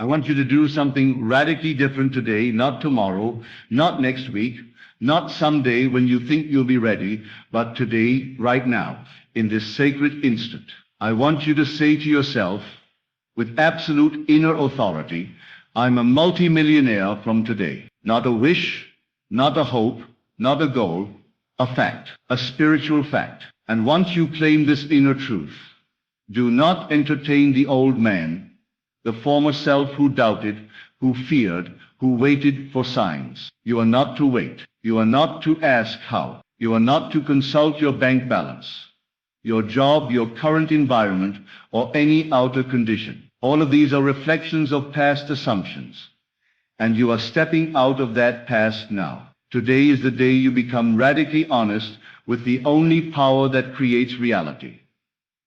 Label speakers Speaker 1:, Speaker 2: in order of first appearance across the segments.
Speaker 1: I want you to do something radically different today, not tomorrow, not next week, not someday when you think you'll be ready, but today, right now, in this sacred instant. I want you to say to yourself, with absolute inner authority, I'm a multimillionaire from today. Not a wish, not a hope, not a goal, a fact, a spiritual fact. And once you claim this inner truth, do not entertain the old man, the former self who doubted, who feared, who waited for signs. You are not to wait. You are not to ask how. You are not to consult your bank balance, your job, your current environment, or any outer condition. All of these are reflections of past assumptions, and you are stepping out of that past now. Today is the day you become radically honest with the only power that creates reality,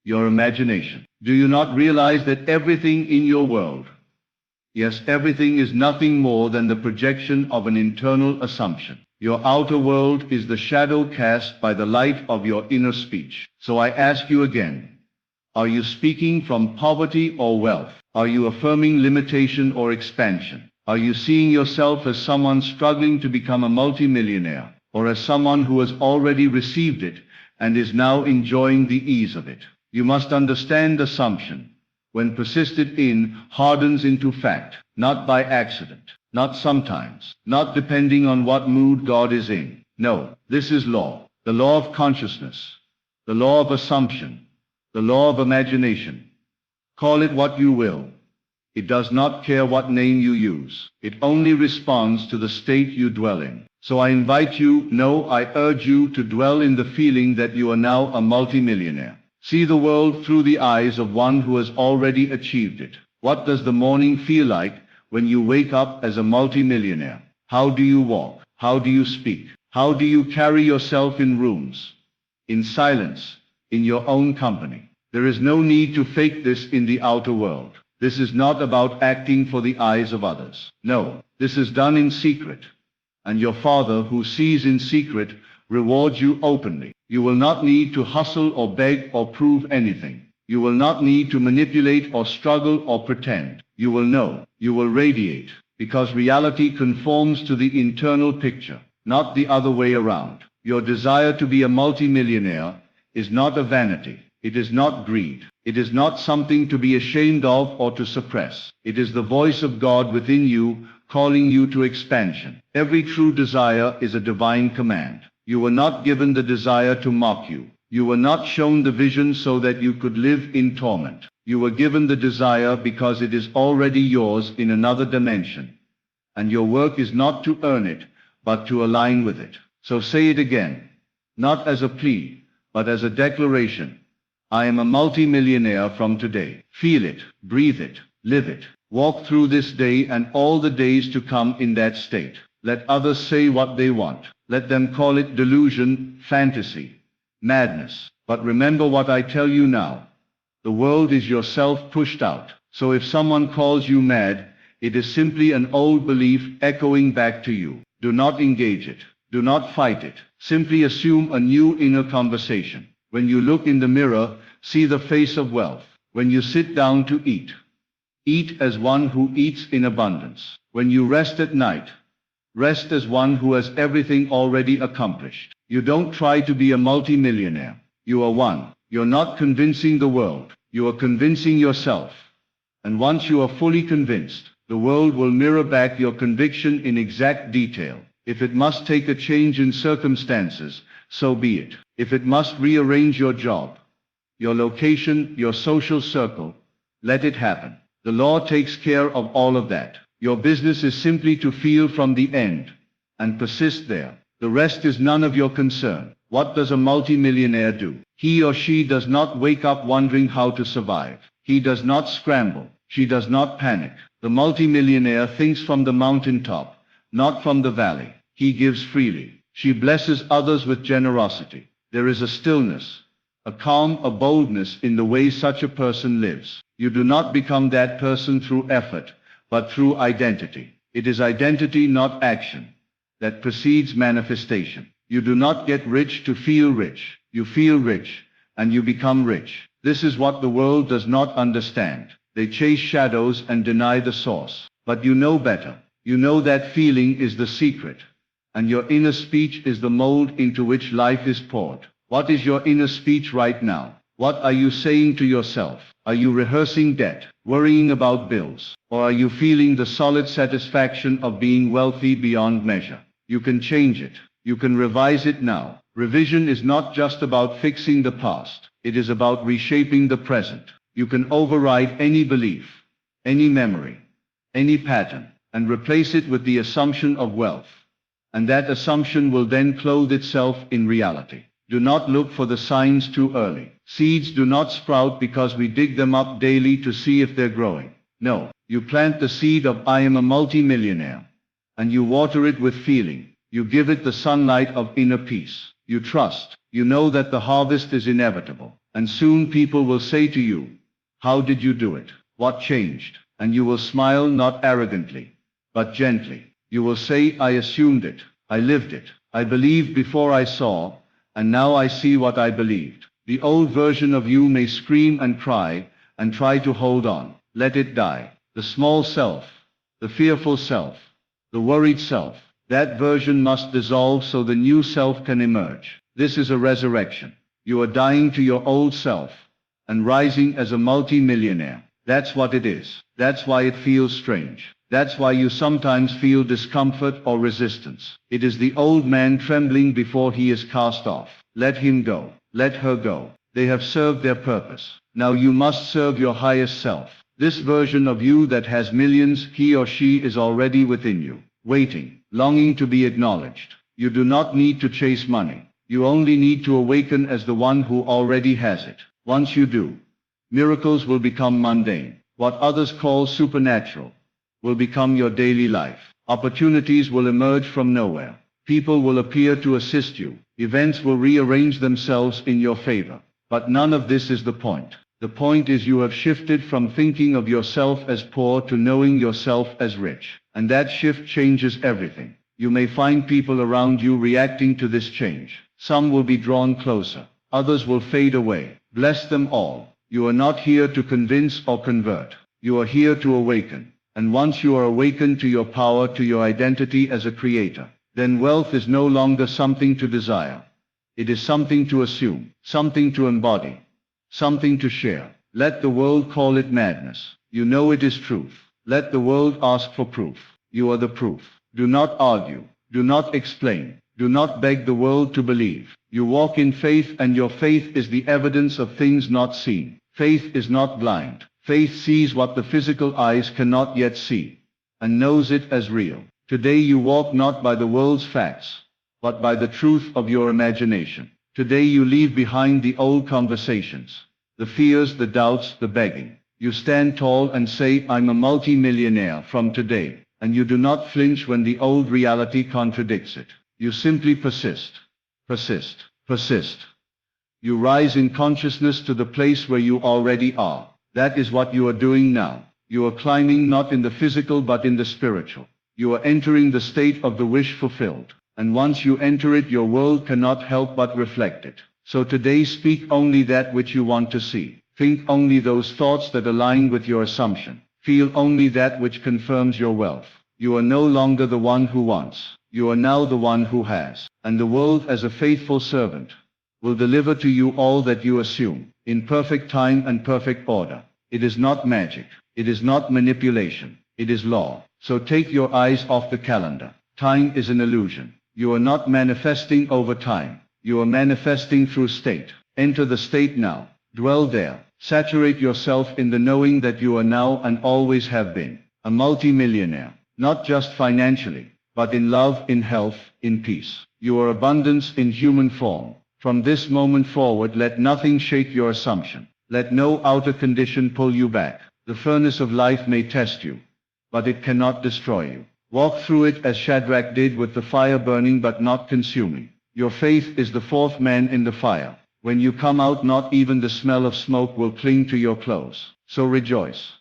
Speaker 1: your imagination. Do you not realize that everything in your world, yes, everything, is nothing more than the projection of an internal assumption? Your outer world is the shadow cast by the light of your inner speech. So I ask you again, are you speaking from poverty or wealth? Are you affirming limitation or expansion? Are you seeing yourself as someone struggling to become a multimillionaire, or as someone who has already received it and is now enjoying the ease of it? You must understand assumption, when persisted in, hardens into fact, not by accident, not sometimes, not depending on what mood God is in. No, this is law, the law of consciousness, the law of assumption, the law of imagination. Call it what you will. It does not care what name you use. It only responds to the state you dwell in. So I invite you, no, I urge you to dwell in the feeling that you are now a multimillionaire. See the world through the eyes of one who has already achieved it. What does the morning feel like when you wake up as a multimillionaire? How do you walk? How do you speak? How do you carry yourself in rooms, in silence, in your own company? There is no need to fake this in the outer world. This is not about acting for the eyes of others. No, this is done in secret. And your Father, who sees in secret, rewards you openly. You will not need to hustle or beg or prove anything. You will not need to manipulate or struggle or pretend. You will know. You will radiate, because reality conforms to the internal picture, not the other way around. Your desire to be a multimillionaire is not a vanity. It is not greed. It is not something to be ashamed of or to suppress. It is the voice of God within you, calling you to expansion. Every true desire is a divine command. You were not given the desire to mock you. You were not shown the vision so that you could live in torment. You were given the desire because it is already yours in another dimension. And your work is not to earn it, but to align with it. So say it again, not as a plea, but as a declaration. I am a multimillionaire from today. Feel it, breathe it, live it. Walk through this day and all the days to come in that state. Let others say what they want. Let them call it delusion, fantasy, madness. But remember what I tell you now. The world is yourself pushed out. So if someone calls you mad, it is simply an old belief echoing back to you. Do not engage it. Do not fight it. Simply assume a new inner conversation. When you look in the mirror, see the face of wealth. When you sit down to eat, eat as one who eats in abundance. When you rest at night, rest as one who has everything already accomplished. You don't try to be a multimillionaire. You are one. You're not convincing the world. You are convincing yourself. And once you are fully convinced, the world will mirror back your conviction in exact detail. If it must take a change in circumstances, so be it. If it must rearrange your job, your location, your social circle, let it happen. The law takes care of all of that. Your business is simply to feel from the end and persist there. The rest is none of your concern. What does a multimillionaire do? He or she does not wake up wondering how to survive. He does not scramble. She does not panic. The multimillionaire thinks from the mountaintop, not from the valley. He gives freely. She blesses others with generosity. There is a stillness, a calm, a boldness in the way such a person lives. You do not become that person through effort, but through identity. It is identity, not action, that precedes manifestation. You do not get rich to feel rich. You feel rich, and you become rich. This is what the world does not understand. They chase shadows and deny the source. But you know better. You know that feeling is the secret. And your inner speech is the mold into which life is poured. What is your inner speech right now? What are you saying to yourself? Are you rehearsing debt, worrying about bills, or are you feeling the solid satisfaction of being wealthy beyond measure? You can change it. You can revise it now. Revision is not just about fixing the past. It is about reshaping the present. You can override any belief, any memory, any pattern, and replace it with the assumption of wealth. And that assumption will then clothe itself in reality. Do not look for the signs too early. Seeds do not sprout because we dig them up daily to see if they're growing. No, you plant the seed of I am a multimillionaire, and you water it with feeling. You give it the sunlight of inner peace. You trust. You know that the harvest is inevitable. And soon people will say to you, how did you do it? What changed? And you will smile not arrogantly, but gently. You will say, I assumed it. I lived it. I believed before I saw, and now I see what I believed. The old version of you may scream and cry, and try to hold on. Let it die. The small self, the fearful self, the worried self, that version must dissolve so the new self can emerge. This is a resurrection. You are dying to your old self, and rising as a multimillionaire. That's what it is. That's why it feels strange. That's why you sometimes feel discomfort or resistance. It is the old man trembling before he is cast off. Let him go. Let her go. They have served their purpose. Now you must serve your highest self. This version of you that has millions, he or she is already within you, waiting, longing to be acknowledged. You do not need to chase money. You only need to awaken as the one who already has it. Once you do, miracles will become mundane. What others call supernatural will become your daily life. Opportunities will emerge from nowhere. People will appear to assist you. Events will rearrange themselves in your favor. But none of this is the point. The point is you have shifted from thinking of yourself as poor to knowing yourself as rich. And that shift changes everything. You may find people around you reacting to this change. Some will be drawn closer. Others will fade away. Bless them all. You are not here to convince or convert. You are here to awaken. And once you are awakened to your power, to your identity as a creator, then wealth is no longer something to desire. It is something to assume, something to embody, something to share. Let the world call it madness. You know it is truth. Let the world ask for proof. You are the proof. Do not argue. Do not explain. Do not beg the world to believe. You walk in faith, and your faith is the evidence of things not seen. Faith is not blind. Faith sees what the physical eyes cannot yet see, and knows it as real. Today you walk not by the world's facts, but by the truth of your imagination. Today you leave behind the old conversations, the fears, the doubts, the begging. You stand tall and say, I'm a multimillionaire from today, and you do not flinch when the old reality contradicts it. You simply persist, persist, persist. You rise in consciousness to the place where you already are. That is what you are doing now. You are climbing not in the physical but in the spiritual. You are entering the state of the wish fulfilled. And once you enter it, your world cannot help but reflect it. So today speak only that which you want to see. Think only those thoughts that align with your assumption. Feel only that which confirms your wealth. You are no longer the one who wants. You are now the one who has. And the world, as a faithful servant, will deliver to you all that you assume, in perfect time and perfect order. It is not magic. It is not manipulation. It is law. So take your eyes off the calendar. Time is an illusion. You are not manifesting over time. You are manifesting through state. Enter the state now. Dwell there. Saturate yourself in the knowing that you are now and always have been a multimillionaire. Not just financially, but in love, in health, in peace. You are abundance in human form. From this moment forward, let nothing shake your assumption. Let no outer condition pull you back. The furnace of life may test you, but it cannot destroy you. Walk through it as Shadrach did, with the fire burning but not consuming. Your faith is the fourth man in the fire. When you come out, not even the smell of smoke will cling to your clothes. So rejoice,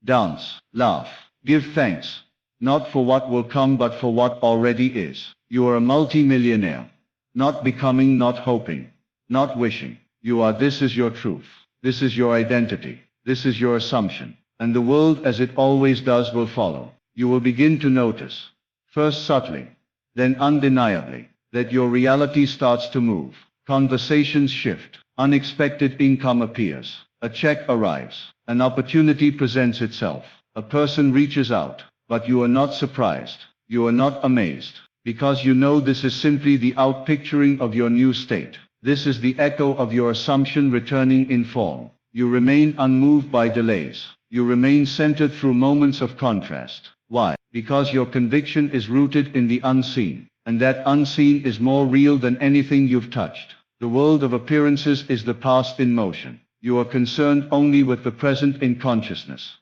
Speaker 1: dance, laugh, give thanks, not for what will come but for what already is. You are a multimillionaire. Not becoming, not hoping, not wishing. You are. This is your truth. This is your identity. This is your assumption. and the world as it always does will follow. You will begin to notice, first subtly, then undeniably, that your reality starts to move. Conversations shift, unexpected income appears, a check arrives, an opportunity presents itself, a person reaches out, but you are not surprised, you are not amazed, because you know this is simply the outpicturing of your new state. This is the echo of your assumption returning in form. You remain unmoved by delays. You remain centered through moments of contrast. Why? Because your conviction is rooted in the unseen, and that unseen is more real than anything you've touched. The world of appearances is the past in motion. You are concerned only with the present in consciousness.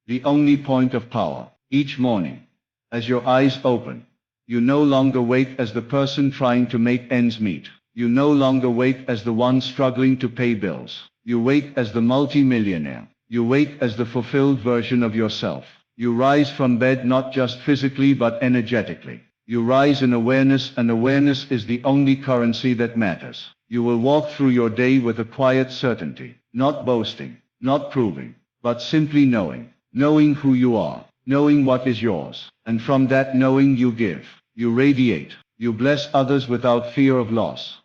Speaker 1: The only point of power. Each morning, as your eyes open, you no longer wait as the person trying to make ends meet. You no longer wait as the one struggling to pay bills. You wait as the multimillionaire. You wait as the fulfilled version of yourself. You rise from bed not just physically but energetically. You rise in awareness, and awareness is the only currency that matters. You will walk through your day with a quiet certainty, not boasting, not proving, but simply knowing. Knowing who you are, knowing what is yours, and from that knowing you give, you radiate, you bless others without fear of loss.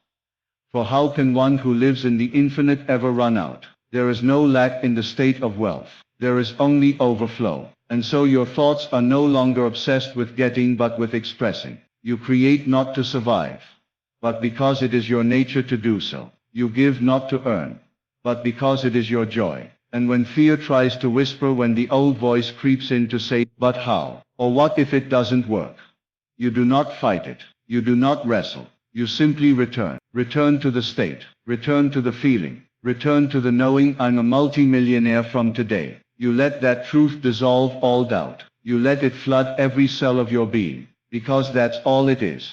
Speaker 1: For how can one who lives in the infinite ever run out? There is no lack in the state of wealth. There is only overflow. And so your thoughts are no longer obsessed with getting but with expressing. You create not to survive, but because it is your nature to do so. You give not to earn, but because it is your joy. And when fear tries to whisper, when the old voice creeps in to say, but how? Or what if it doesn't work? You do not fight it. You do not wrestle. You simply return. Return to the state. Return to the feeling. Return to the knowing, I'm a multimillionaire from today. You let that truth dissolve all doubt. You let it flood every cell of your being, because that's all it is.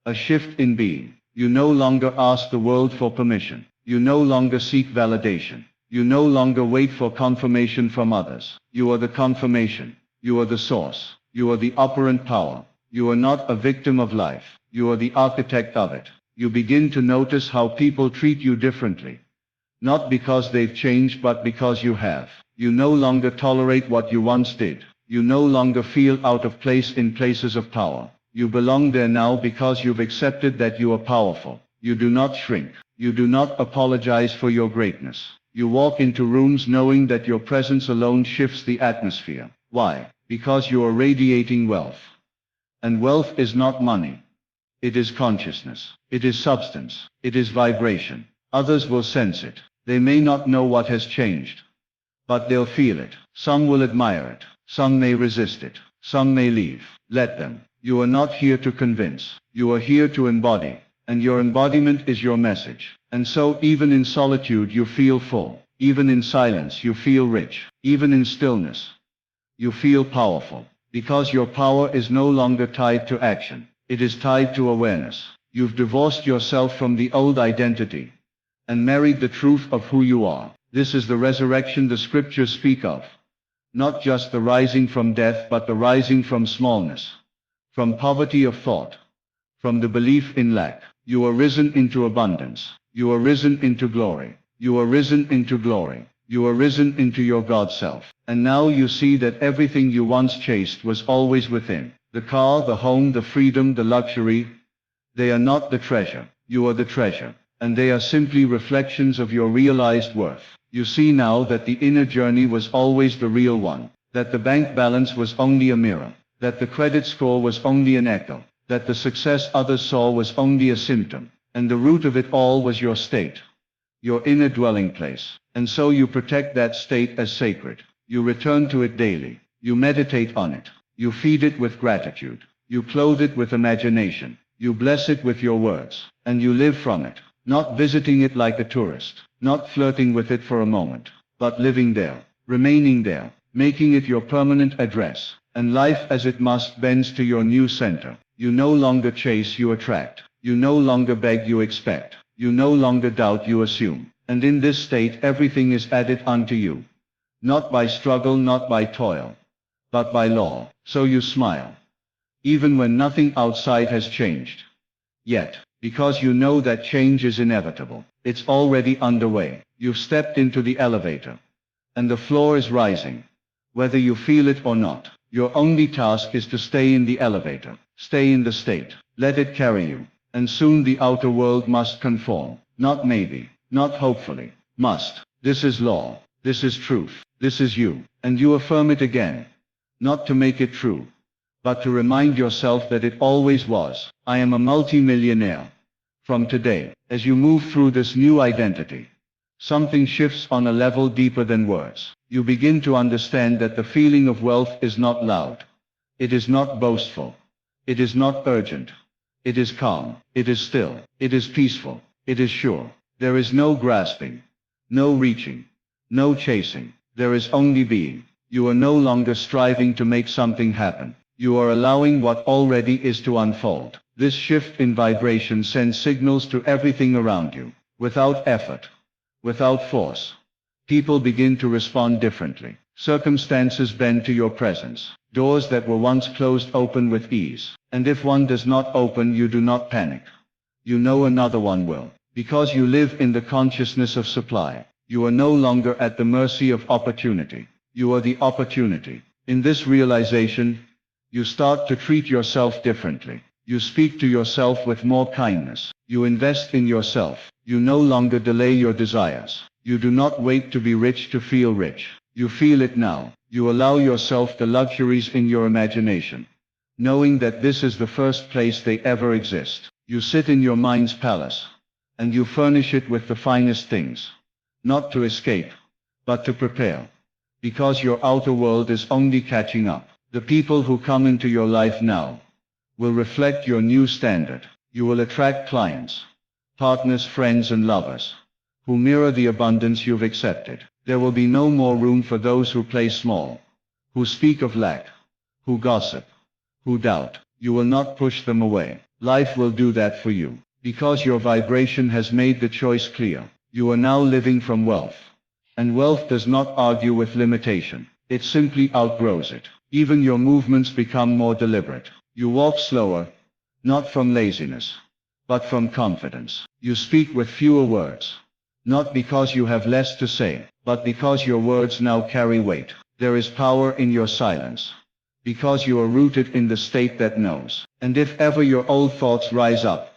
Speaker 1: A shift in being. You no longer ask the world for permission. You no longer seek validation. You no longer wait for confirmation from others. You are the confirmation. You are the source. You are the operant power. You are not a victim of life. You are the architect of it. You begin to notice how people treat you differently. Not because they've changed, but because you have. You no longer tolerate what you once did. You no longer feel out of place in places of power. You belong there now because you've accepted that you are powerful. You do not shrink. You do not apologize for your greatness. You walk into rooms knowing that your presence alone shifts the atmosphere. Why? Because you are radiating wealth. And wealth is not money. It is consciousness. It is substance. It is vibration. Others will sense it. They may not know what has changed, but they'll feel it. Some will admire it. Some may resist it. Some may leave. Let them. You are not here to convince. You are here to embody. And your embodiment is your message. And so even in solitude you feel full. Even in silence you feel rich. Even in stillness you feel powerful. Because your power is no longer tied to action. It is tied to awareness. You've divorced yourself from the old identity and married the truth of who you are. This is the resurrection the scriptures speak of. Not just the rising from death, but the rising from smallness, from poverty of thought, from the belief in lack. You are risen into abundance. You are risen into glory. You are risen into glory. You are risen into your God self. And now you see that everything you once chased was always within. The car, the home, the freedom, the luxury, they are not the treasure. You are the treasure. And they are simply reflections of your realized worth. You see now that the inner journey was always the real one. That the bank balance was only a mirror. That the credit score was only an echo. That the success others saw was only a symptom. And the root of it all was your state. Your inner dwelling place. And so you protect that state as sacred. You return to it daily. You meditate on it. You feed it with gratitude. You clothe it with imagination. You bless it with your words. And you live from it. Not visiting it like a tourist. Not flirting with it for a moment. But living there. Remaining there. Making it your permanent address. And life as it must bends to your new center. You no longer chase, you attract. You no longer beg, you expect. You no longer doubt, you assume. And in this state everything is added unto you. Not by struggle, not by toil, but by law. So you smile. Even when nothing outside has changed. Yet, because you know that change is inevitable, it's already underway. You've stepped into the elevator. And the floor is rising. Whether you feel it or not, your only task is to stay in the elevator, stay in the state, let it carry you. And soon the outer world must conform, not maybe, not hopefully, must. This is law, this is truth, this is you, and you affirm it again. Not to make it true, but to remind yourself that it always was. I am a multimillionaire. From today, as you move through this new identity, something shifts on a level deeper than words. You begin to understand that the feeling of wealth is not loud. It is not boastful. It is not urgent. It is calm. It is still. It is peaceful. It is sure. There is no grasping, no reaching, no chasing. There is only being. You are no longer striving to make something happen. You are allowing what already is to unfold. This shift in vibration sends signals to everything around you. Without effort, without force, people begin to respond differently. Circumstances bend to your presence. Doors that were once closed open with ease. And if one does not open, you do not panic. You know another one will. Because you live in the consciousness of supply. You are no longer at the mercy of opportunity. You are the opportunity. In this realization, you start to treat yourself differently. You speak to yourself with more kindness. You invest in yourself. You no longer delay your desires. You do not wait to be rich to feel rich. You feel it now. You allow yourself the luxuries in your imagination, knowing that this is the first place they ever exist. You sit in your mind's palace, and you furnish it with the finest things. Not to escape, but to prepare. Because your outer world is only catching up. The people who come into your life now will reflect your new standard. You will attract clients, partners, friends and lovers who mirror the abundance you've accepted. There will be no more room for those who play small, who speak of lack, who gossip, who doubt. You will not push them away. Life will do that for you. Because your vibration has made the choice clear. You are now living from wealth. And wealth does not argue with limitation. It simply outgrows it. Even your movements become more deliberate. You walk slower, not from laziness, but from confidence. You speak with fewer words. Not because you have less to say, but because your words now carry weight. There is power in your silence. Because you are rooted in the state that knows. And if ever your old thoughts rise up,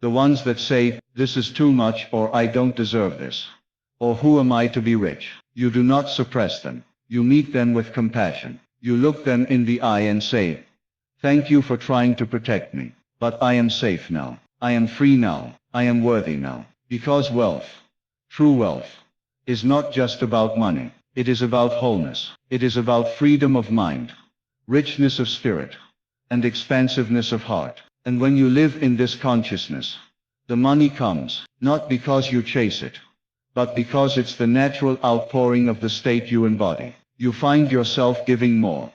Speaker 1: the ones that say, this is too much, or I don't deserve this, or who am I to be rich, you do not suppress them. You meet them with compassion. You look them in the eye and say, thank you for trying to protect me, but I am safe now. I am free now. I am worthy now. Because wealth, true wealth, is not just about money. It is about wholeness. It is about freedom of mind, richness of spirit, and expansiveness of heart. And when you live in this consciousness, the money comes, not because you chase it, but because it's the natural outpouring of the state you embody. You find yourself giving more,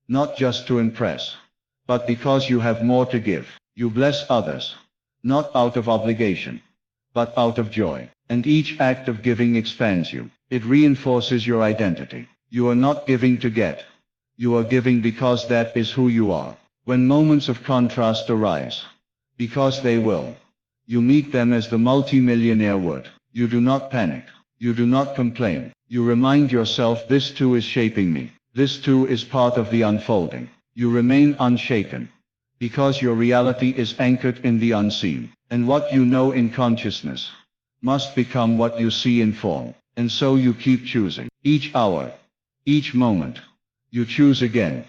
Speaker 1: not just to impress, but because you have more to give. You bless others, not out of obligation, but out of joy. And each act of giving expands you. It reinforces your identity. You are not giving to get. You are giving because that is who you are. When moments of contrast arise, because they will, you meet them as the multimillionaire would. You do not panic. You do not complain. You remind yourself, this too is shaping me. This too is part of the unfolding. You remain unshaken, because your reality is anchored in the unseen. And what you know in consciousness must become what you see in form. And so you keep choosing. Each hour, each moment, you choose again.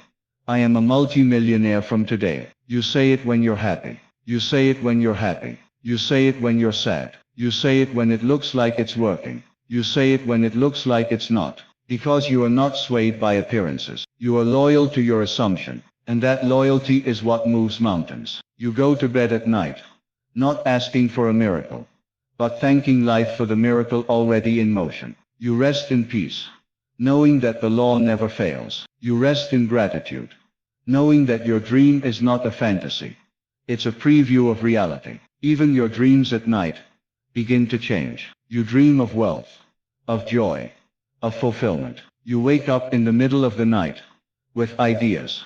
Speaker 1: I am a multimillionaire from today. You say it when you're happy. You say it when you're happy. You say it when you're sad. You say it when it looks like it's working. You say it when it looks like it's not. Because you are not swayed by appearances. You are loyal to your assumption. And that loyalty is what moves mountains. You go to bed at night, not asking for a miracle, but thanking life for the miracle already in motion. You rest in peace, knowing that the law never fails. You rest in gratitude, knowing that your dream is not a fantasy. It's a preview of reality. Even your dreams at night begin to change. You dream of wealth, of joy, of fulfillment. You wake up in the middle of the night with ideas,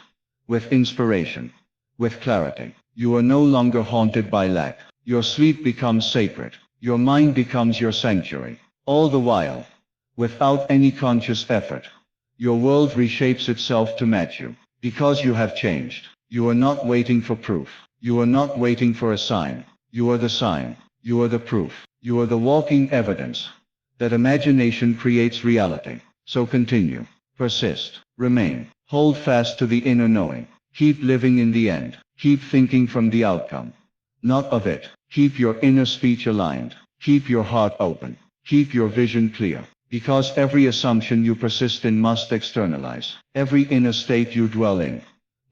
Speaker 1: with inspiration, with clarity. You are no longer haunted by lack. Your sleep becomes sacred. Your mind becomes your sanctuary. All the while, without any conscious effort, Your world reshapes itself to match you. Because you have changed. You are not waiting for proof. You are not waiting for a sign. You are the sign. You are the proof. You are the walking evidence that imagination creates reality. So continue. Persist. Remain. Hold fast to the inner knowing. Keep living in the end. Keep thinking from the outcome, not of it. Keep your inner speech aligned. Keep your heart open. Keep your vision clear. Because every assumption you persist in must externalize. Every inner state you dwell in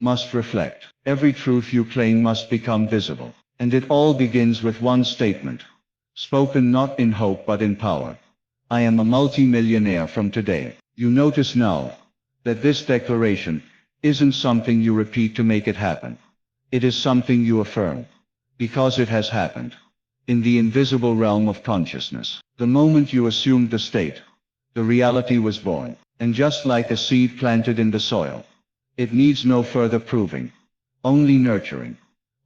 Speaker 1: must reflect. Every truth you claim must become visible. And it all begins with one statement, spoken not in hope but in power. I am a multimillionaire from today. You notice now that this declaration isn't something you repeat to make it happen. It is something you affirm. Because it has happened. In the invisible realm of consciousness. The moment you assumed the state, the reality was born. And just like a seed planted in the soil, it needs no further proving. Only nurturing.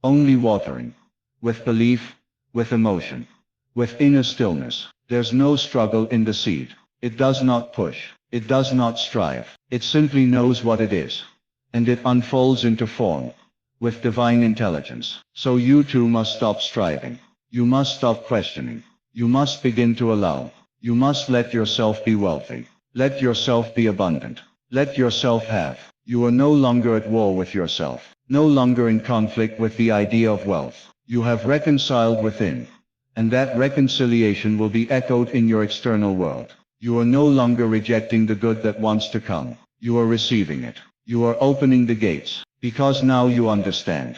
Speaker 1: Only watering. With belief, with emotion, with inner stillness. There's no struggle in the seed. It does not push. It does not strive. It simply knows what it is. And it unfolds into form. With divine intelligence. So you too must stop striving. You must stop questioning. You must begin to allow. You must let yourself be wealthy. Let yourself be abundant. Let yourself have. You are no longer at war with yourself. No longer in conflict with the idea of wealth. You have reconciled within. And that reconciliation will be echoed in your external world. You are no longer rejecting the good that wants to come. You are receiving it. You are opening the gates. Because now you understand.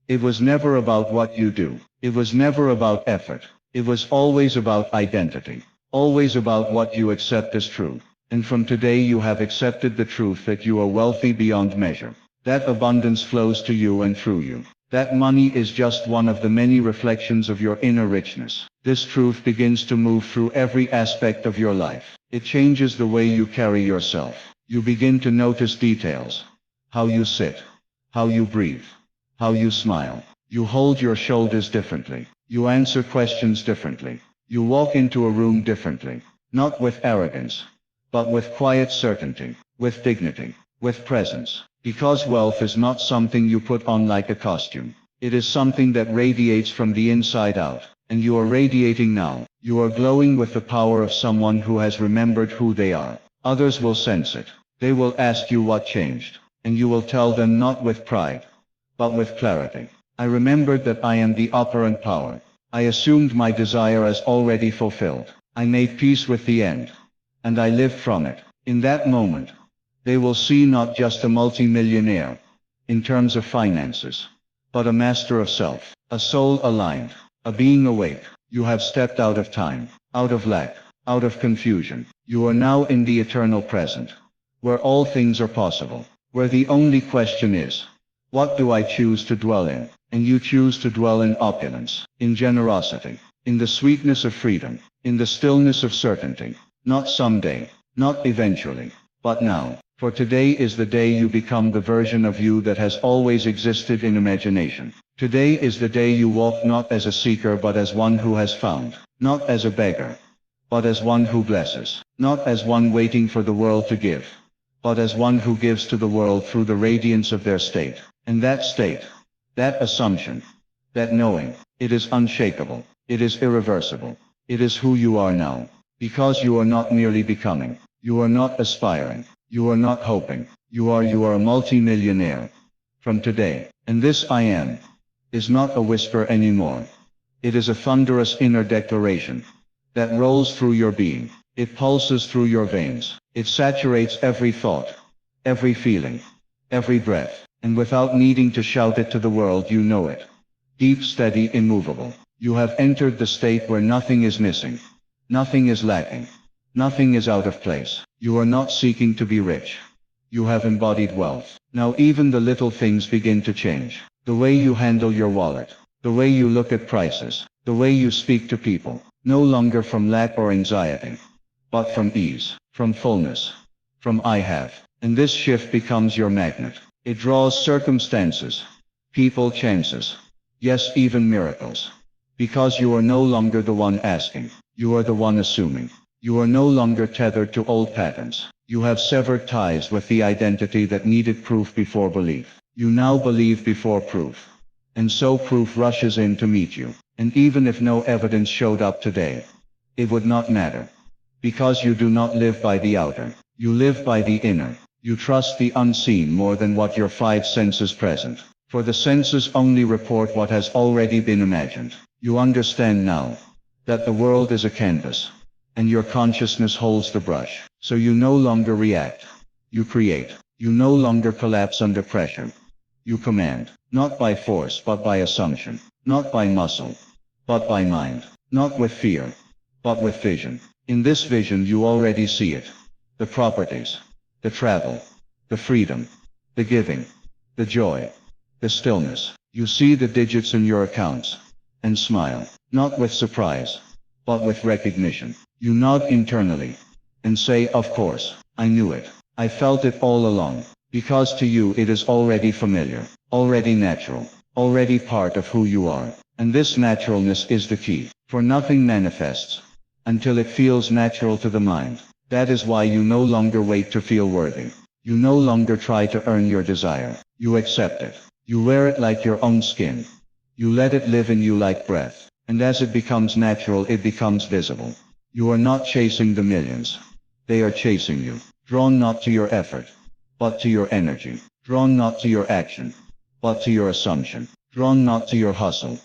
Speaker 1: It was never about what you do. It was never about effort. It was always about identity. Always about what you accept as true. And from today you have accepted the truth that you are wealthy beyond measure. That abundance flows to you and through you. That money is just one of the many reflections of your inner richness. This truth begins to move through every aspect of your life. It changes the way you carry yourself. You begin to notice details. How you sit. How you breathe. How you smile. You hold your shoulders differently. You answer questions differently. You walk into a room differently. Not with arrogance, but with quiet certainty, with dignity, with presence. Because wealth is not something you put on like a costume. It is something that radiates from the inside out. And you are radiating now. You are glowing with the power of someone who has remembered who they are. Others will sense it. They will ask you what changed. And you will tell them not with pride, but with clarity. I remembered that I am the operant power. I assumed my desire as already fulfilled. I made peace with the end. And I lived from it. In that moment, they will see not just a multimillionaire, in terms of finances, but a master of self, a soul aligned, a being awake. You have stepped out of time, out of lack, out of confusion. You are now in the eternal present, where all things are possible, where the only question is, what do I choose to dwell in? And you choose to dwell in opulence, in generosity, in the sweetness of freedom, in the stillness of certainty. Not someday, not eventually, but now. For today is the day you become the version of you that has always existed in imagination. Today is the day you walk not as a seeker but as one who has found, not as a beggar, but as one who blesses, not as one waiting for the world to give, but as one who gives to the world through the radiance of their state. And that state, that assumption, that knowing, it is unshakable, it is irreversible, it is who you are now. Because you are not merely becoming, you are not aspiring, you are not hoping, you are a multimillionaire. From today, and this I am, is not a whisper anymore. It is a thunderous inner declaration that rolls through your being. It pulses through your veins. It saturates every thought, every feeling, every breath. And without needing to shout it to the world, you know it. Deep, steady, immovable. You have entered the state where nothing is missing. Nothing is lacking. Nothing is out of place. You are not seeking to be rich. You have embodied wealth. Now even the little things begin to change. The way you handle your wallet. The way you look at prices. The way you speak to people. No longer from lack or anxiety, but from ease, from fullness, from I have. And this shift becomes your magnet. It draws circumstances, people, chances, yes, even miracles. Because you are no longer the one asking. You are the one assuming. You are no longer tethered to old patterns.
Speaker 2: You have severed ties with the identity that needed proof before belief. You now believe before proof. And so proof rushes in to meet you. And even if no evidence showed up today, it would not matter. Because you do not live by the outer. You live by the inner. You trust the unseen more than what your five senses present. For the senses only report what has already been imagined. You understand now that the world is a canvas, and your consciousness holds the brush. So you no longer react. You create. You no longer collapse under pressure. You command, not by force but by assumption, not by muscle, but by mind, not with fear, but with vision. In this vision you already see it. The properties, the travel, the freedom, the giving, the joy, the stillness. You see the digits in your accounts, and smile, not with surprise, but with recognition. You nod internally, and say, of course, I knew it. I felt it all along. Because to you it is already familiar, already natural, already part of who you are. And this naturalness is the key, for nothing manifests until it feels natural to the mind. That is why you no longer wait to feel worthy. You no longer try to earn your desire. You accept it. You wear it like your own skin. You let it live in you like breath. And as it becomes natural, it becomes visible. You are not chasing the millions. They are chasing you, drawn not to your effort, but to your energy, drawn not to your action, but to your assumption, drawn not to your hustle,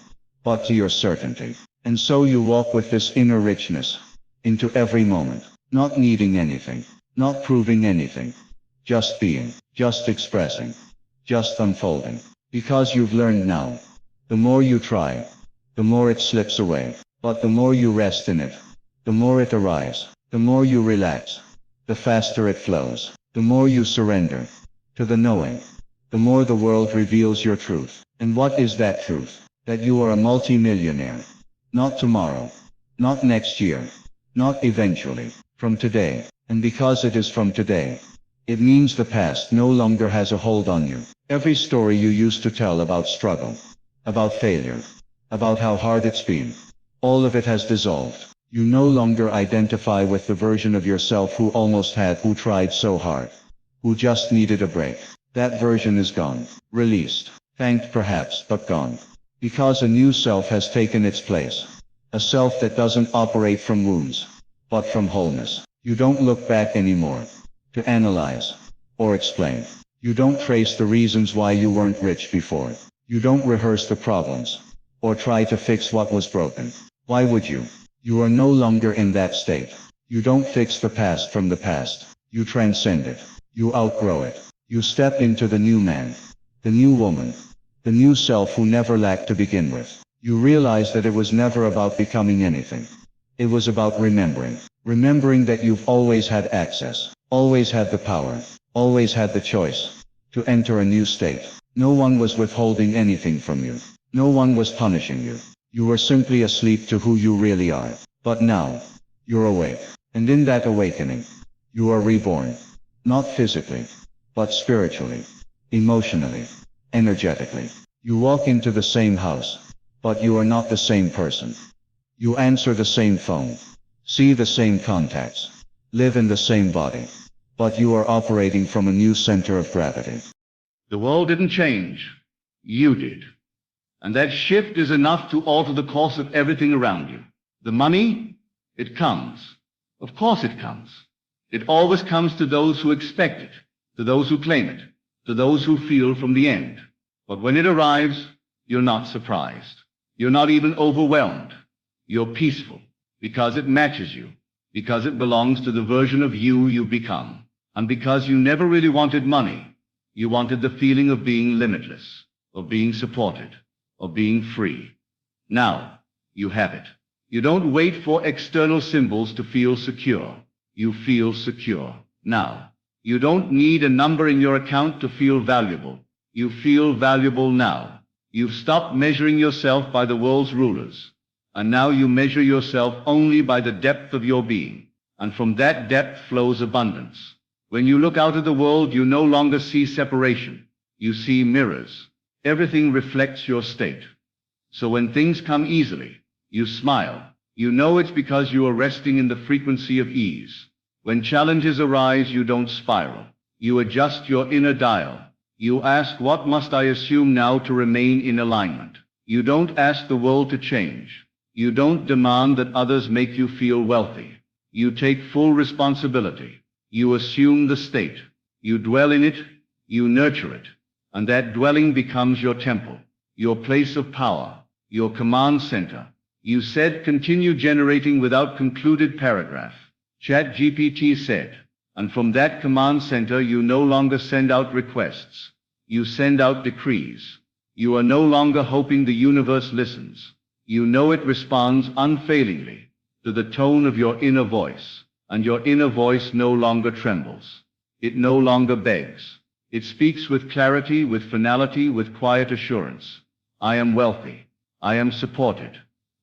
Speaker 2: but to your certainty. And so you walk with this inner richness into every moment, not needing anything, not proving anything, just being, just expressing, just unfolding. Because you've learned now, the more you try, the more it slips away, but the more you rest in it, the more it arrives, the more you relax, the faster it flows. The more you surrender to the knowing, the more the world reveals your truth. And what is that truth? That you are a multimillionaire. Not tomorrow. Not next year. Not eventually. From today. And because it is from today, it means the past no longer has a hold on you. Every story you used to tell about struggle, about failure, about how hard it's been, all of it has dissolved. You no longer identify with the version of yourself who who tried so hard, who just needed a break. That version is gone, released, thanked perhaps, but gone. Because a new self has taken its place. A self that doesn't operate from wounds, but from wholeness. You don't look back anymore to analyze or explain. You don't trace the reasons why you weren't rich before. You don't rehearse the problems or try to fix what was broken. Why would you? You are no longer in that state. You don't fix the past from the past. You transcend it. You outgrow it. You step into the new man, the new woman, the new self who never lacked to begin with. You realize that it was never about becoming anything. It was about remembering. Remembering that you've always had access, always had the power, always had the choice to enter a new state. No one was withholding anything from you. No one was punishing you. You were simply asleep to who you really are. But now, you're awake. And in that awakening, you are reborn. Not physically, but spiritually, emotionally, energetically. You walk into the same house, but you are not the same person. You answer the same phone, see the same contacts, live in the same body, but you are operating from a new center of gravity.
Speaker 1: The world didn't change. You did. And that shift is enough to alter the course of everything around you. The money, it comes. Of course it comes. It always comes to those who expect it, to those who claim it, to those who feel from the end. But when it arrives, you're not surprised. You're not even overwhelmed. You're peaceful because it matches you, because it belongs to the version of you you've become. And because you never really wanted money, you wanted the feeling of being limitless, of being supported, of being free. Now, you have it. You don't wait for external symbols to feel secure. You feel secure now. You don't need a number in your account to feel valuable. You feel valuable now. You've stopped measuring yourself by the world's rulers. And now you measure yourself only by the depth of your being. And from that depth flows abundance. When you look out at the world, you no longer see separation. You see mirrors. Everything reflects your state. So when things come easily, you smile. You know it's because you are resting in the frequency of ease. When challenges arise, you don't spiral. You adjust your inner dial. You ask, what must I assume now to remain in alignment? You don't ask the world to change. You don't demand that others make you feel wealthy. You take full responsibility. You assume the state. You dwell in it. You nurture it. And that dwelling becomes your temple, your place of power, your command center. You said, continue generating without concluded paragraph. ChatGPT said, and from that command center you no longer send out requests. You send out decrees. You are no longer hoping the universe listens. You know it responds unfailingly to the tone of your inner voice, and your inner voice no longer trembles. It no longer begs. It speaks with clarity, with finality, with quiet assurance. I am wealthy. I am supported.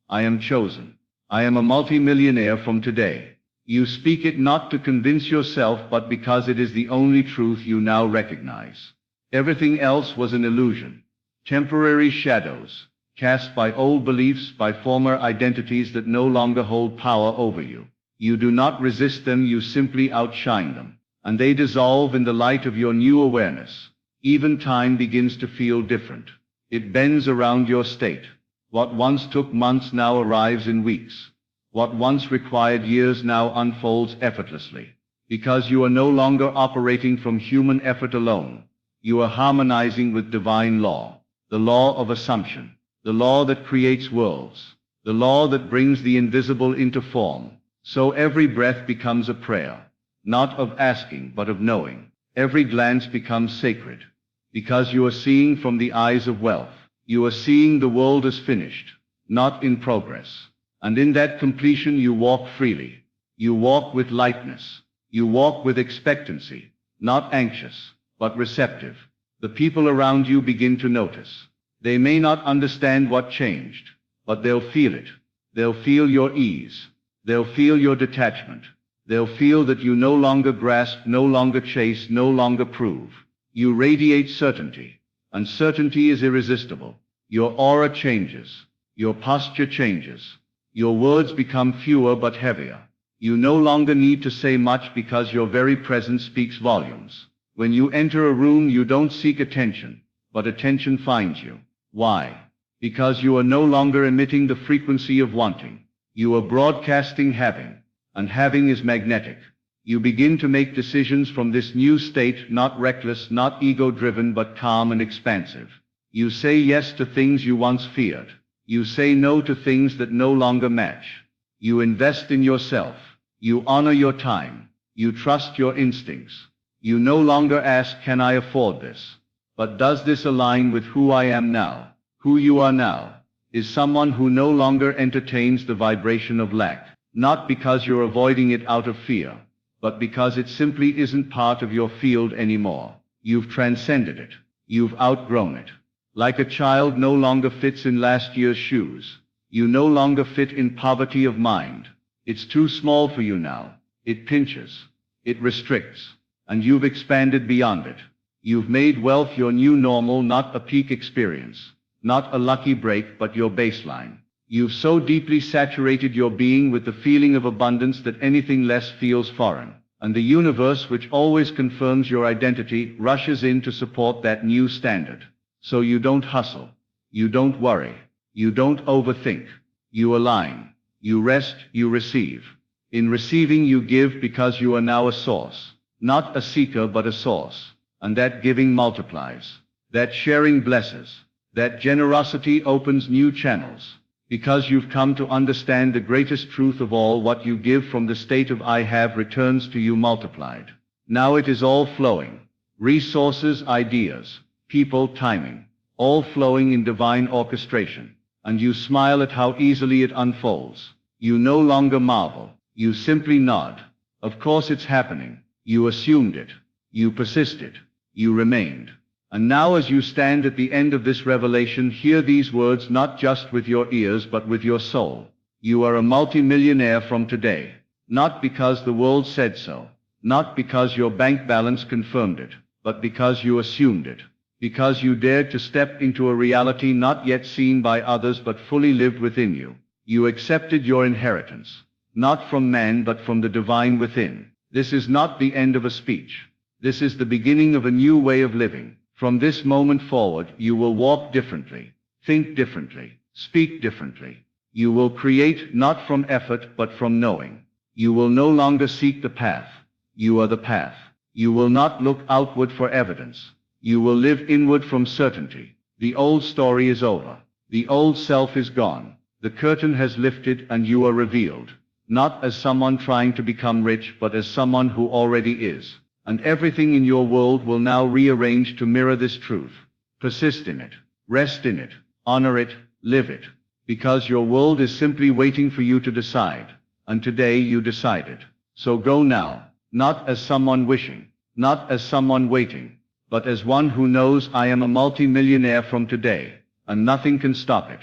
Speaker 1: I am chosen. I am a multimillionaire from today. You speak it not to convince yourself, but because it is the only truth you now recognize. Everything else was an illusion. Temporary shadows, cast by old beliefs, by former identities that no longer hold power over you. You do not resist them, you simply outshine them. And they dissolve in the light of your new awareness. Even time begins to feel different. It bends around your state. What once took months now arrives in weeks. What once required years now unfolds effortlessly. Because you are no longer operating from human effort alone. You are harmonizing with divine law. The law of assumption. The law that creates worlds. The law that brings the invisible into form. So every breath becomes a prayer. Not of asking, but of knowing. Every glance becomes sacred. Because you are seeing from the eyes of wealth. You are seeing the world as finished, not in progress. And in that completion you walk freely. You walk with lightness. You walk with expectancy. Not anxious, but receptive. The people around you begin to notice. They may not understand what changed, but they'll feel it. They'll feel your ease. They'll feel your detachment. They'll feel that you no longer grasp, no longer chase, no longer prove. You radiate certainty, and certainty is irresistible. Your aura changes. Your posture changes. Your words become fewer but heavier. You no longer need to say much because your very presence speaks volumes. When you enter a room, you don't seek attention, but attention finds you. Why? Because you are no longer emitting the frequency of wanting. You are broadcasting having. And having is magnetic. You begin to make decisions from this new state, not reckless, not ego-driven, but calm and expansive. You say yes to things you once feared. You say no to things that no longer match. You invest in yourself. You honor your time. You trust your instincts. You no longer ask, can I afford this? But does this align with who I am now? Who you are now is someone who no longer entertains the vibration of lack. Not because you're avoiding it out of fear, but because it simply isn't part of your field anymore. You've transcended it. You've outgrown it. Like a child no longer fits in last year's shoes. You no longer fit in poverty of mind. It's too small for you now. It pinches. It restricts. And you've expanded beyond it. You've made wealth your new normal, not a peak experience. Not a lucky break, but your baseline. You've so deeply saturated your being with the feeling of abundance that anything less feels foreign. And the universe, which always confirms your identity, rushes in to support that new standard. So you don't hustle. You don't worry. You don't overthink. You align. You rest. You receive. In receiving you give because you are now a source. Not a seeker, but a source. And that giving multiplies. That sharing blesses. That generosity opens new channels. Because you've come to understand the greatest truth of all, what you give from the state of I have returns to you multiplied. Now it is all flowing. Resources, ideas, people, timing, all flowing in divine orchestration. And you smile at how easily it unfolds. You no longer marvel. You simply nod. Of course it's happening. You assumed it. You persisted. You remained. And now as you stand at the end of this revelation, hear these words not just with your ears but with your soul. You are a multimillionaire from today. Not because the world said so. Not because your bank balance confirmed it. But because you assumed it. Because you dared to step into a reality not yet seen by others but fully lived within you. You accepted your inheritance. Not from man but from the divine within. This is not the end of a speech. This is the beginning of a new way of living. From this moment forward, you will walk differently, think differently, speak differently. You will create not from effort but from knowing. You will no longer seek the path. You are the path. You will not look outward for evidence. You will live inward from certainty. The old story is over. The old self is gone. The curtain has lifted and you are revealed, not as someone trying to become rich but as someone who already is. And everything in your world will now rearrange to mirror this truth. Persist in it. Rest in it. Honor it. Live it. Because your world is simply waiting for you to decide. And today you decided. So go now, not as someone wishing, not as someone waiting, but as one who knows I am a multimillionaire from today, and nothing can stop it.